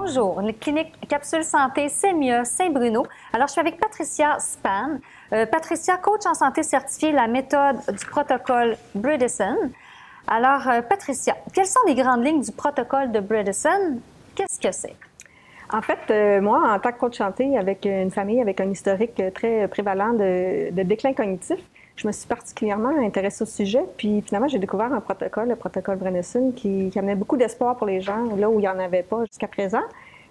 Bonjour, la clinique Capsule Santé Sémia Saint-Bruno. Alors, je suis avec Patricia Span. Patricia, coach en santé certifiée, la méthode du protocole Bredesen. Alors, Patricia, quelles sont les grandes lignes du protocole de Bredesen? Qu'est-ce que c'est? En fait, moi, en tant que coach santé, avec une famille avec un historique très prévalent de déclin cognitif, je me suis particulièrement intéressée au sujet. Puis finalement, j'ai découvert un protocole, le protocole Bredesen, qui amenait beaucoup d'espoir pour les gens, là où il n'y en avait pas jusqu'à présent.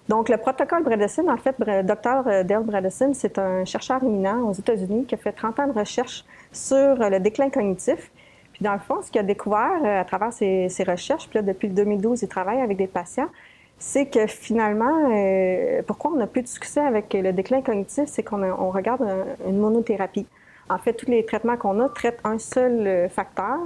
Donc, le protocole Bredesen, en fait, Dr. Dale Bredesen, c'est un chercheur éminent aux États-Unis qui a fait 30 ans de recherche sur le déclin cognitif. Puis dans le fond, ce qu'il a découvert à travers ses recherches, puis là, depuis 2012, il travaille avec des patients, c'est que finalement, pourquoi on n'a plus de succès avec le déclin cognitif, c'est qu'on regarde une monothérapie. En fait, tous les traitements qu'on a traitent un seul facteur,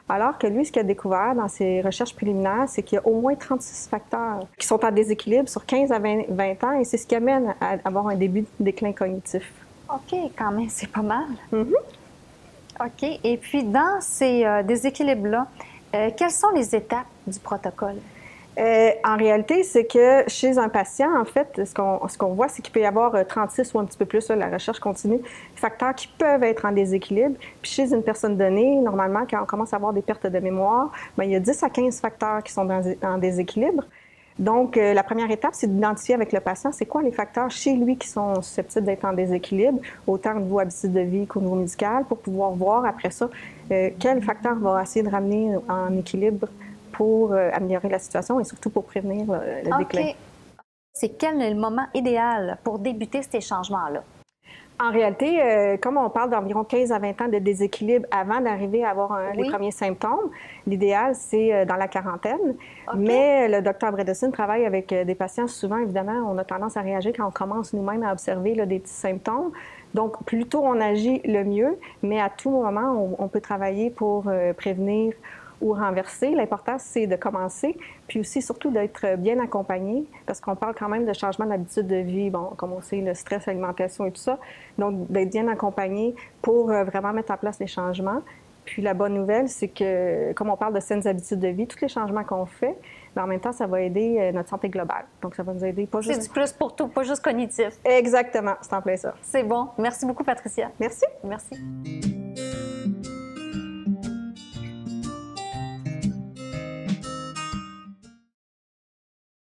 alors que lui, ce qu'il a découvert dans ses recherches préliminaires, c'est qu'il y a au moins 36 facteurs qui sont en déséquilibre sur 15 à 20 ans, et c'est ce qui amène à avoir un début de déclin cognitif. OK, quand même, c'est pas mal. OK, et puis dans ces déséquilibres-là, quelles sont les étapes du protocole? En réalité, c'est que chez un patient, en fait, ce qu'on voit, c'est qu'il peut y avoir 36 ou un petit peu plus, là, la recherche continue, facteurs qui peuvent être en déséquilibre. Puis chez une personne donnée, normalement, quand on commence à avoir des pertes de mémoire, bien, il y a 10 à 15 facteurs qui sont en déséquilibre. Donc, la première étape, c'est d'identifier avec le patient c'est quoi les facteurs chez lui qui sont susceptibles d'être en déséquilibre, autant au niveau habitude de vie qu'au niveau médical, pour pouvoir voir après ça quel facteur va essayer de ramener en équilibre pour améliorer la situation et surtout pour prévenir le déclin. C'est quel est le moment idéal pour débuter ces changements-là? En réalité, comme on parle d'environ 15 à 20 ans de déséquilibre avant d'arriver à avoir les premiers symptômes, l'idéal, c'est dans la quarantaine. Mais le Dr. Bredesen travaille avec des patients. Souvent, évidemment, on a tendance à réagir quand on commence nous-mêmes à observer des petits symptômes. Donc, plus tôt on agit, le mieux. Mais à tout moment, on peut travailler pour prévenir ou renverser. L'important, c'est de commencer, puis aussi, surtout, d'être bien accompagné, parce qu'on parle quand même de changement d'habitude de vie, bon, comme on sait, le stress, l'alimentation et tout ça. Donc, d'être bien accompagné pour vraiment mettre en place les changements. Puis la bonne nouvelle, c'est que, comme on parle de saines habitudes de vie, tous les changements qu'on fait, mais en même temps, ça va aider notre santé globale. Donc, ça va nous aider pas juste... C'est du plus pour tout, pas juste cognitif. Exactement, c'est en plein ça. C'est bon. Merci beaucoup, Patricia. Merci. Merci.